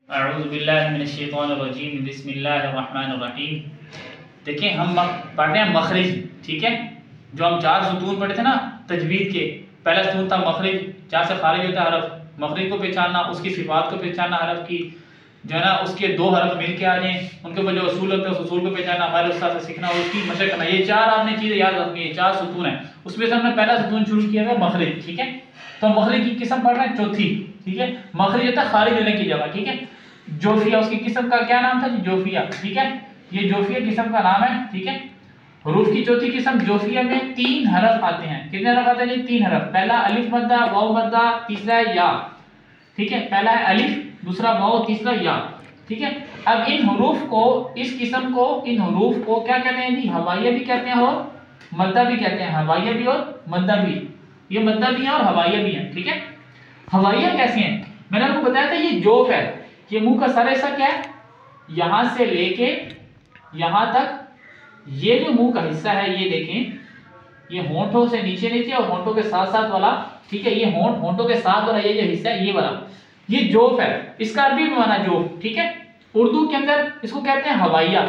अऊज़ुबिल्लाहिमिनश्शैतानिर्रजीम बिस्मिल्लाहिर्रहमानिर्रहीम। देखिए हम पढ़ रहे हैं मखरिज, ठीक है। जो हम चार सुतून पढ़े थे ना तजवीद के, पहला सुतून था मखरिज, जहाँ से खारिज होता है हरफ, मखरिज को पहचानना, उसकी सिफात को पहचानना, हरफ की जो है ना उसके दो हरफ मिल के आ जाएँ, उनके ऊपर जो असूल होते हैं उस असूल को पहचानना, हमारे उस्ताद से सीखना, उसकी मशक करना। ये चार आपने चीज़ें याद रखनी है, चार सुतून है। उसमें से हमने पहला सुतून शुरू किया था मखरिज, ठीक है। तो मखरिज की किस्म पढ़ रहे हैं चौथी, ठीक है। मखरिज होता है खारिज होने की जगह, ठीक है। जोफिया उसकी किस्म का क्या नाम था जी? जोफिया, ठीक है। ये जोफिया किस्म का नाम है, ठीक है। हरूफ की चौथी किस्म जोफिया में तीन हरफ आते हैं। कितने हरफ आते हैं जी? तीन हरफ। पहला अलिफ मद्दा, वाव मद्दा, तीसरा है या, ठीक है। पहला है अलिफ, दूसरा वाव, तीसरा या, ठीक है। अब इन हरूफ को, इस किस्म को, इन हरूफ को क्या कहते हैं जी? हवाइया भी कहते हैं और मद्दा भी कहते हैं। हवाइया भी और मद्दा भी, ये मद्दा भी है और हवाइया भी है, ठीक है। हवाइया कैसे हैं? मैंने आपको बताया था ये जोफ है, ये मुंह का सर ऐसा क्या है, यहां से लेके यहां तक, ये जो मुंह का हिस्सा है ये देखें, ये होंठों से नीचे नीचे और होंठों के साथ साथ वाला, ठीक है। ये होंठों के साथ वाला ये जो हिस्सा है ये वाला, ये जोफ है। इसका अरबी में माना जोफ, ठीक है। उर्दू के अंदर इसको कहते हैं हवाइया,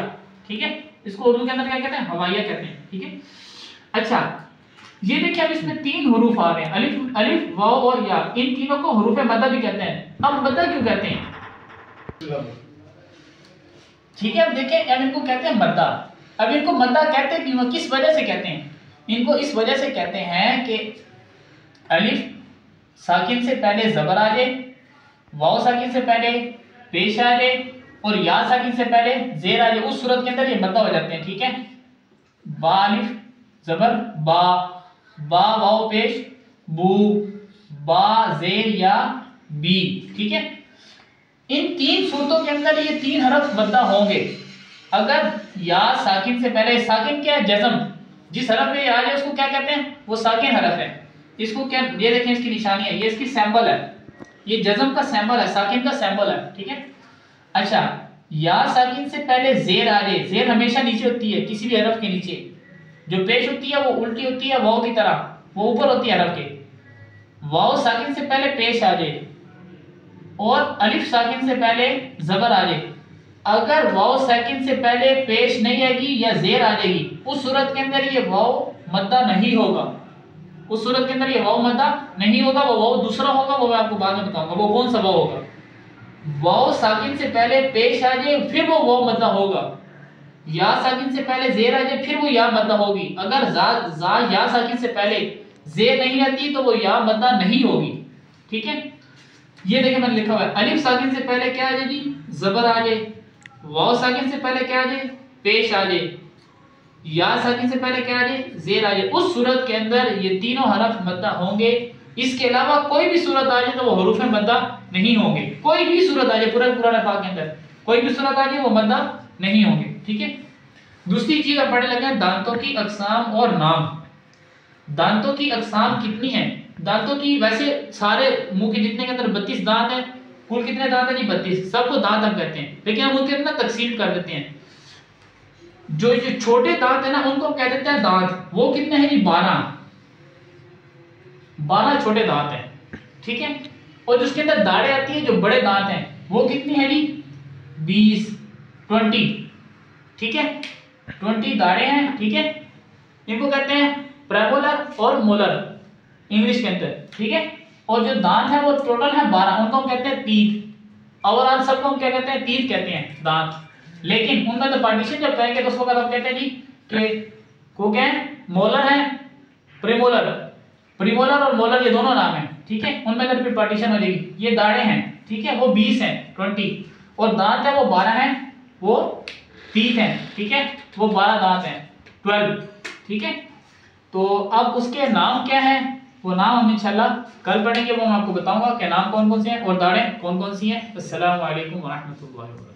ठीक है। इसको उर्दू के अंदर क्या कहते हैं? हवाइया कहते हैं, ठीक है। अच्छा, ये देखिए अब इसमें तीन हरूफ आ रहे हैं, अलिफ, अलिफ, वाव और या। इन तीनों को हरूफ मद्दा भी कहते हैं। अब मद्दा क्यों कहते हैं? ठीक है। अब देखें, अब इनको कहते हैं मद्दा। अब इनको मद्दा कहते क्यों, किस वजह से कहते हैं? इनको इस वजह से कहते हैं कि अलिफ साकिन से पहले जबर आ जाए, वाव साकिन से पहले पेश आ जाए और या साकिन से पहले जेर आ जाए, उस सूरत के अंदर ये मद्दा हो जाते हैं, ठीक है। बा अलिफ जबर बा, बा वाव पेश बू, बा जेर या बी, ठीक है। इन तीन सूरतों के अंदर ये तीन हरफ मद्दा होंगे। अगर या साकिन से पहले, साकिन क्या है? जज़म। जिस हरफ में आ जाए उसको क्या कहते हैं? वो साकिन हरफ है। इसको क्या, ये देखें इसकी निशानी है, ये इसकी सैंपल है, ये जज़म का सैंपल है, साकिन का सैंपल है, ठीक है। अच्छा, या साकिन से पहले जेर आ जाए, जेर हमेशा नीचे होती है किसी भी हरफ के नीचे, जो पेश होती है वो उल्टी होती है वाव की तरह, वो ऊपर होती है हरफ के। वाव साकिन से पहले पेश आ जाए और अलिफ साकिन से पहले जबर आ जाए। अगर वाव साकिन से पहले पेश नहीं आएगी या जेर आ जाएगी, उस सूरत के अंदर ये वाव मद्दा नहीं होगा। उस सूरत के अंदर ये वाव मद्दा नहीं होगा, वो वाव दूसरा होगा, वो मैं आपको बाद में बताऊंगा वो कौन सा वाव होगा। वाव साकिन से पहले पेश आ जाए फिर वो वाव मद्दा होगा, या साकिन से पहले जेर आ जाए फिर वो या मद्दा होगी। अगर जा या साकिन से पहले जेर नहीं आती तो वो या मद्दा नहीं होगी, ठीक है। ये देखिए मैंने लिखा हुआ है, अलिफ साकिन से पहले क्या आ जाए जी? जबर आ जाए। वाव साकिन से पहले क्या आ जाए? पेश आ जाए। या साकिन से पहले क्या आ जाए? जेर आ जाए। उस सूरत के अंदर ये तीनों हरफ मद्दा होंगे। इसके अलावा कोई भी सूरत आ जाए तो वो हरूफ मद्दा नहीं होंगे। कोई भी सूरत आ जाए पूरा पाक के अंदर कोई भी सूरत आ जाए वो मद्दा नहीं होंगे, ठीक है। दूसरी चीज आप पढ़ने लगे दांतों की अकसाम और नाम। दांतों की अकसाम कितनी है? दांतों की वैसे सारे मुंह के जितने के अंदर 32 दांत हैं। कुल कितने दांत हैं जी? 32। सबको दांत हम कहते हैं, लेकिन हम उनके अंदर तकसीम कर देते हैं। जो छोटे दांत है ना उनको हम कह देते हैं दांत। वो कितने हैं जी? 12 छोटे दांत हैं, ठीक है। और जिसके अंदर दाढ़ें आती है, जो बड़े दांत हैं, वो कितनी है जी? 20, ठीक है। 20 दाढ़ें हैं, ठीक है। इनको कहते हैं प्रेमोलर और मोलर इंग्लिश के अंदर, ठीक है। और जो दांत है वो टोटल है 12, उनको हम कहते हैं टीथ। ओवरऑल सबको हम क्या कहते हैं? टीथ कहते हैं, दांत। लेकिन उनमें तो पार्टीशन जब करेंगे तो उसको हम कहते हैं जी कि को क्या है? मोलर है, प्रीमोलर। प्रीमोलर और मोलर ये दोनों नाम है, ठीक है। उनमें अगर फिर पार्टीशन हो जाएगी। ये दाढ़ें हैं, ठीक है, वो 20 हैं, 20। और दांत है वो 12 हैं, वो टीथ हैं, ठीक है। वो 12 दांत हैं, 12, ठीक है। तो अब उसके नाम क्या है? वो नाम हम इंशाल्लाह कल पढ़ेंगे, वो मैं आपको बताऊंगा कि नाम कौन कौन से हैं और दाढ़ें कौन कौन सी हैं। अस्सलामु अलैकुम व रहमतुल्लाहि।